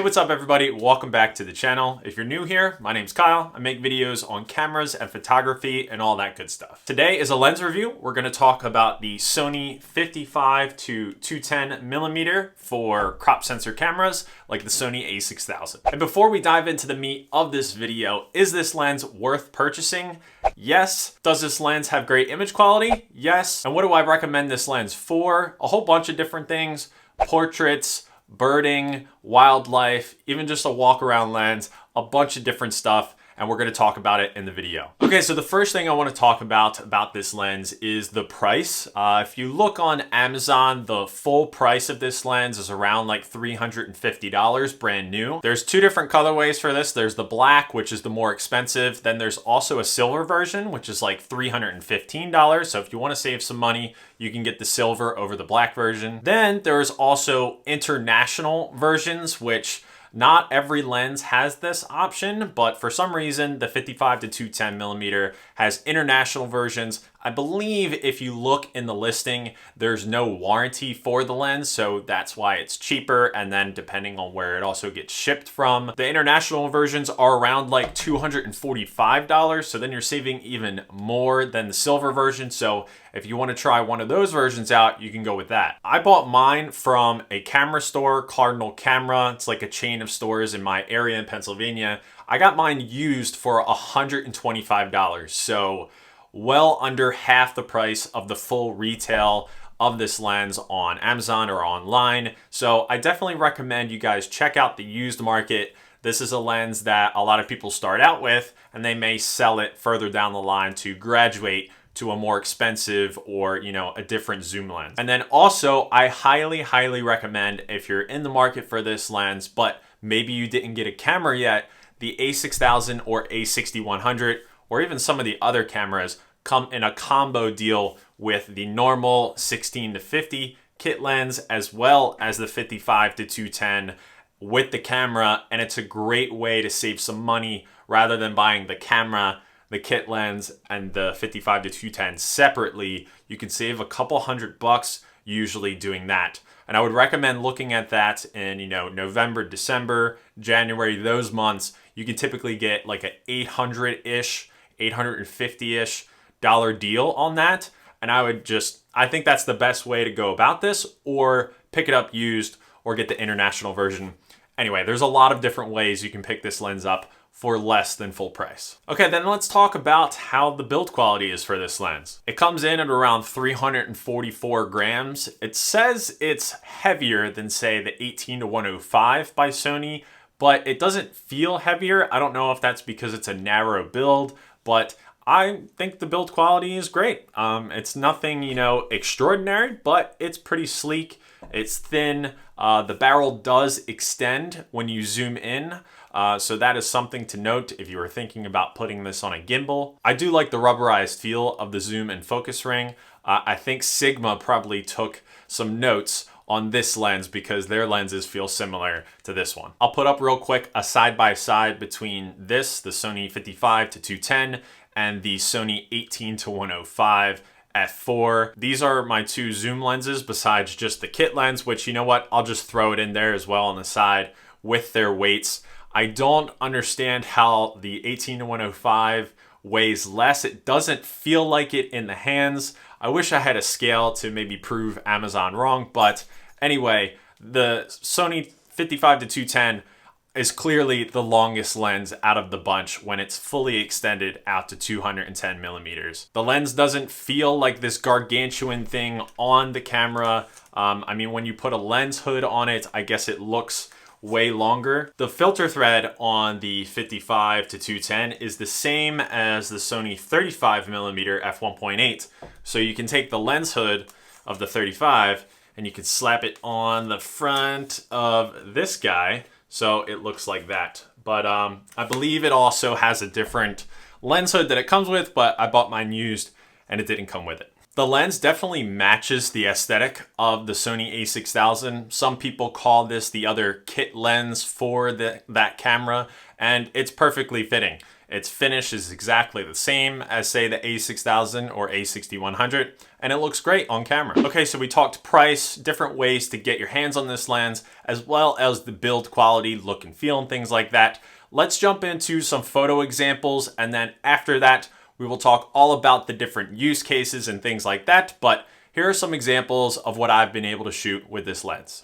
what's up everybody? Welcome back to the channel. If you're new here, my name's Kyle. I make videos on cameras and photography and all that good stuff. Today is a lens review. We're gonna talk about the Sony 55-210mm for crop sensor cameras like the Sony a6000. And before we dive into the meat of this video, is this lens worth purchasing? Yes. Does this lens have great image quality? Yes. And what do I recommend this lens for? A whole bunch of different things: portraits, birding, wildlife, even just a walk around lens, a bunch of different stuff, and we're going to talk about it in the video. Okay, so the first thing I want to talk about this lens is the price. If you look on Amazon, the full price of this lens is around like $350 brand new. There's two different colorways for this. There's the black, which is the more expensive. Then there's also a silver version, which is like $315. So if you want to save some money, you can get the silver over the black version. Then there's also international versions, which not every lens has this option, but for some reason, the 55-210mm has international versions. I believe if you look in the listing, there's no warranty for the lens, so that's why it's cheaper. And then depending on where it also gets shipped from, the international versions are around like $245. So then you're saving even more than the silver version. So if you want to try one of those versions out, you can go with that. I bought mine from a camera store, Cardinal Camera. It's like a chain of stores in my area in Pennsylvania. I got mine used for $125. So well under half the price of the full retail of this lens on Amazon or online. So I definitely recommend you guys check out the used market. This is a lens that a lot of people start out with, and they may sell it further down the line to graduate to a more expensive or, a different zoom lens. And then also, I highly recommend, if you're in the market for this lens, but maybe you didn't get a camera yet, the a6000 or a6100, or even some of the other cameras come in a combo deal with the normal 16-50 kit lens as well as the 55-210 with the camera. And it's a great way to save some money rather than buying the camera, the kit lens, and the 55-210 separately. You can save a couple $100 usually doing that. And I would recommend looking at that in, November, December, January, those months. You can typically get like an $800-ish, $850-ish deal on that. And I think that's the best way to go about this, or pick it up used or get the international version. Anyway, there's a lot of different ways you can pick this lens up for less than full price. Okay, then let's talk about how the build quality is for this lens. It comes in at around 344 grams. It says it's heavier than, say, the 18-105 by Sony, but it doesn't feel heavier. I don't know if that's because it's a narrow build, but I think the build quality is great. It's nothing, extraordinary, but it's pretty sleek. It's thin. The barrel does extend when you zoom in. So that is something to note if you were thinking about putting this on a gimbal. I do like the rubberized feel of the zoom and focus ring. I think Sigma probably took some notes on this lens because their lenses feel similar to this one. I'll put up real quick a side-by-side between this, the Sony 55-210, and the Sony 18-105 f4. These are my two zoom lenses besides just the kit lens, which, you know what, I'll just throw it in there as well on the side with their weights. I don't understand how the 18-105 weighs less. It doesn't feel like it in the hands. I wish I had a scale to maybe prove Amazon wrong, but anyway, the Sony 55-210 is clearly the longest lens out of the bunch when it's fully extended out to 210 millimeters. The lens doesn't feel like this gargantuan thing on the camera. When you put a lens hood on it, I guess it looks way longer. The filter thread on the 55-210 is the same as the Sony 35mm f1.8. So you can take the lens hood of the 35 and you can slap it on the front of this guy, so it looks like that. But I believe it also has a different lens hood that it comes with, but I bought mine used and it didn't come with it. The lens definitely matches the aesthetic of the Sony a6000. Some people call this the other kit lens for that camera, and it's perfectly fitting. Its finish is exactly the same as, say, the a6000 or a6100, and it looks great on camera. Okay, so we talked price, different ways to get your hands on this lens, as well as the build quality, look and feel, and things like that. Let's jump into some photo examples, and then after that, we will talk all about the different use cases and things like that, but here are some examples of what I've been able to shoot with this lens.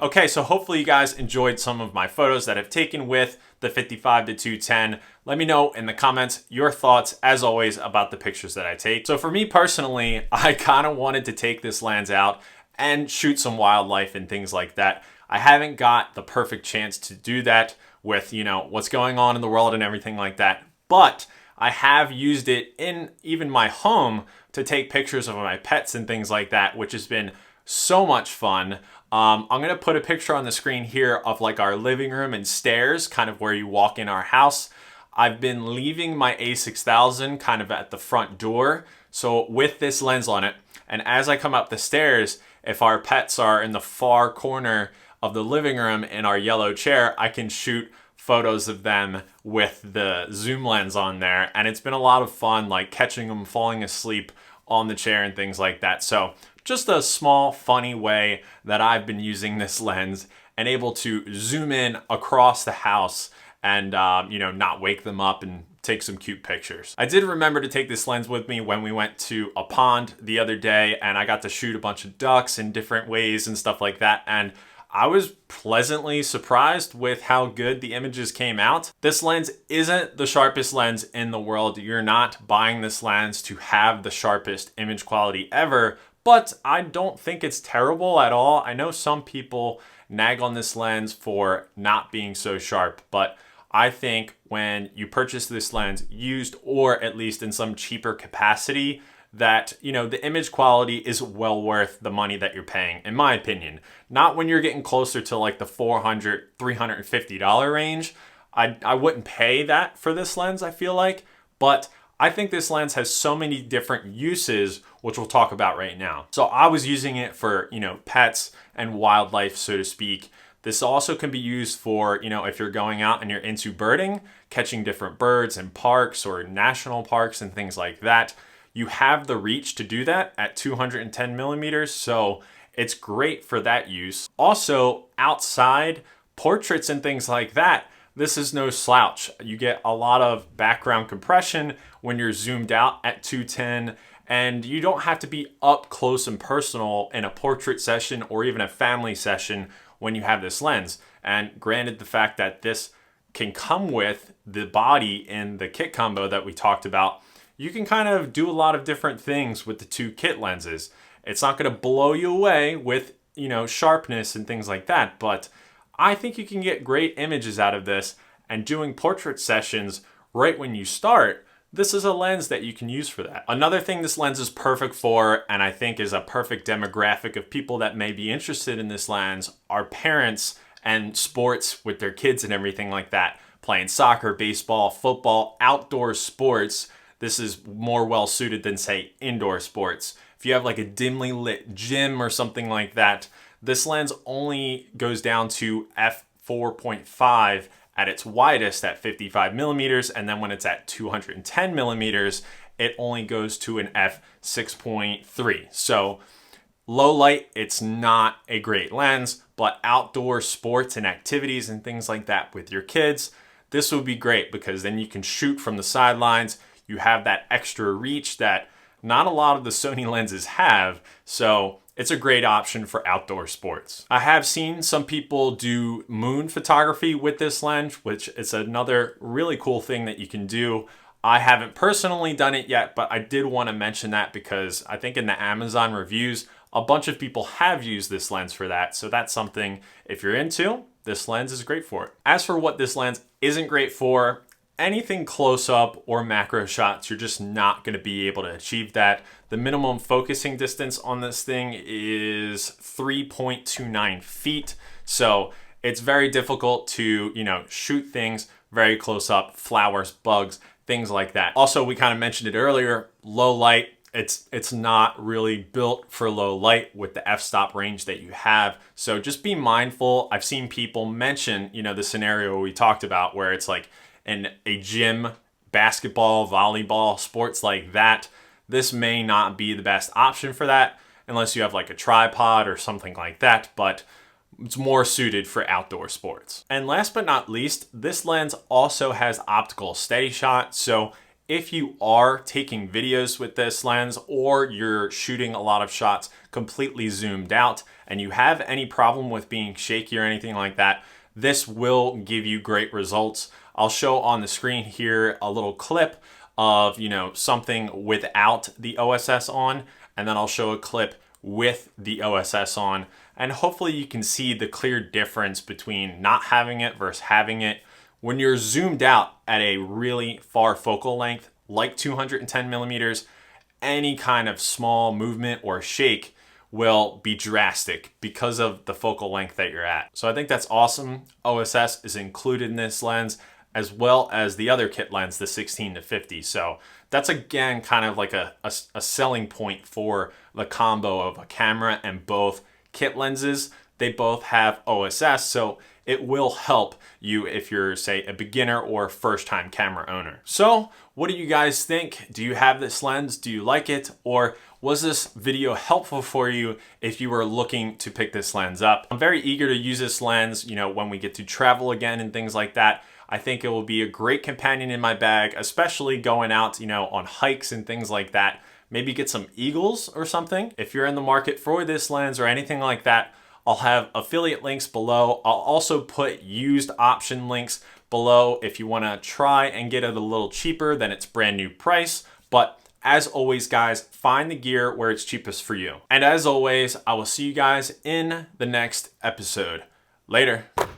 Okay, so hopefully you guys enjoyed some of my photos that I've taken with the 55-210. Let me know in the comments your thoughts, as always, about the pictures that I take. So for me personally, I kind of wanted to take this lens out and shoot some wildlife and things like that. I haven't got the perfect chance to do that with, you know, what's going on in the world and everything like that. But I have used it in even my home to take pictures of my pets and things like that, which has been so much fun. I'm gonna put a picture on the screen here of like our living room and stairs, kind of where you walk in our house. I've been leaving my a6000 kind of at the front door, so with this lens on it, and as I come up the stairs, if our pets are in the far corner of the living room in our yellow chair, I can shoot photos of them with the zoom lens on there, and it's been a lot of fun, like catching them falling asleep on the chair and things like that. So just a small, funny way that I've been using this lens and able to zoom in across the house and, you know, not wake them up and take some cute pictures. I did remember to take this lens with me when we went to a pond the other day, and I got to shoot a bunch of ducks in different ways and stuff like that. And I was pleasantly surprised with how good the images came out. This lens isn't the sharpest lens in the world. You're not buying this lens to have the sharpest image quality ever, but I don't think it's terrible at all. I know some people nag on this lens for not being so sharp, but I think when you purchase this lens used, or at least in some cheaper capacity, that, you know, the image quality is well worth the money that you're paying, in my opinion. Not when you're getting closer to like the $400, $350 range. I wouldn't pay that for this lens, I feel like, but I think this lens has so many different uses, which we'll talk about right now. So I was using it for, you know, pets and wildlife, so to speak. This also can be used for, you know, if you're going out and you're into birding, catching different birds in parks or national parks and things like that. You have the reach to do that at 210 millimeters, so it's great for that use. Also, outside portraits and things like that, this is no slouch. You get a lot of background compression when you're zoomed out at 210, and you don't have to be up close and personal in a portrait session or even a family session when you have this lens. And granted, the fact that this can come with the body in the kit combo that we talked about, you can kind of do a lot of different things with the two kit lenses. It's not going to blow you away with, you know, sharpness and things like that, but I think you can get great images out of this, and doing portrait sessions right when you start, this is a lens that you can use for that. Another thing this lens is perfect for, and I think is a perfect demographic of people that may be interested in this lens, are parents and sports with their kids and everything like that. Playing soccer, baseball, football, outdoor sports. This is more well suited than, say, indoor sports. If you have like a dimly lit gym or something like that, this lens only goes down to f4.5 at its widest at 55 millimeters, and then when it's at 210 millimeters, it only goes to an f6.3. So low light, it's not a great lens, but outdoor sports and activities and things like that with your kids, this would be great because then you can shoot from the sidelines. You have that extra reach that not a lot of the Sony lenses have, so it's a great option for outdoor sports. I have seen some people do moon photography with this lens, which is another really cool thing that you can do. I haven't personally done it yet, but I did want to mention that because I think in the Amazon reviews, a bunch of people have used this lens for that. So that's something, if you're into, this lens is great for it. As for what this lens isn't great for, anything close up or macro shots, you're just not going to be able to achieve that. The minimum focusing distance on this thing is 3.29 feet. So it's very difficult to, shoot things very close up, flowers, bugs, things like that. Also, we kind of mentioned it earlier, low light. It's not really built for low light with the f-stop range that you have. So just be mindful. I've seen people mention, the scenario we talked about where it's like in a gym, basketball, volleyball, sports like that. This may not be the best option for that unless you have like a tripod or something like that, but it's more suited for outdoor sports. And last but not least, this lens also has optical steady shot. So if you are taking videos with this lens or you're shooting a lot of shots completely zoomed out and you have any problem with being shaky or anything like that, this will give you great results. I'll show on the screen here a little clip of, something without the OSS on, and then I'll show a clip with the OSS on, and hopefully you can see the clear difference between not having it versus having it. When you're zoomed out at a really far focal length, like 210 millimeters, any kind of small movement or shake will be drastic because of the focal length that you're at. So I think that's awesome. OSS is included in this lens, as well as the other kit lens, the 16-50. So that's again kind of like a selling point for the combo of a camera and both kit lenses. They both have OSS, so it will help you if you're, say, a beginner or first-time camera owner. So what do you guys think? Do you have this lens? Do you like it? Or was this video helpful for you if you were looking to pick this lens up? I'm very eager to use this lens, when we get to travel again and things like that. I think it will be a great companion in my bag, especially going out, on hikes and things like that. Maybe get some eagles or something. If you're in the market for this lens or anything like that, I'll have affiliate links below. I'll also put used option links below if you want to try and get it a little cheaper than its brand new price. But as always, guys, find the gear where it's cheapest for you. And as always, I will see you guys in the next episode. Later.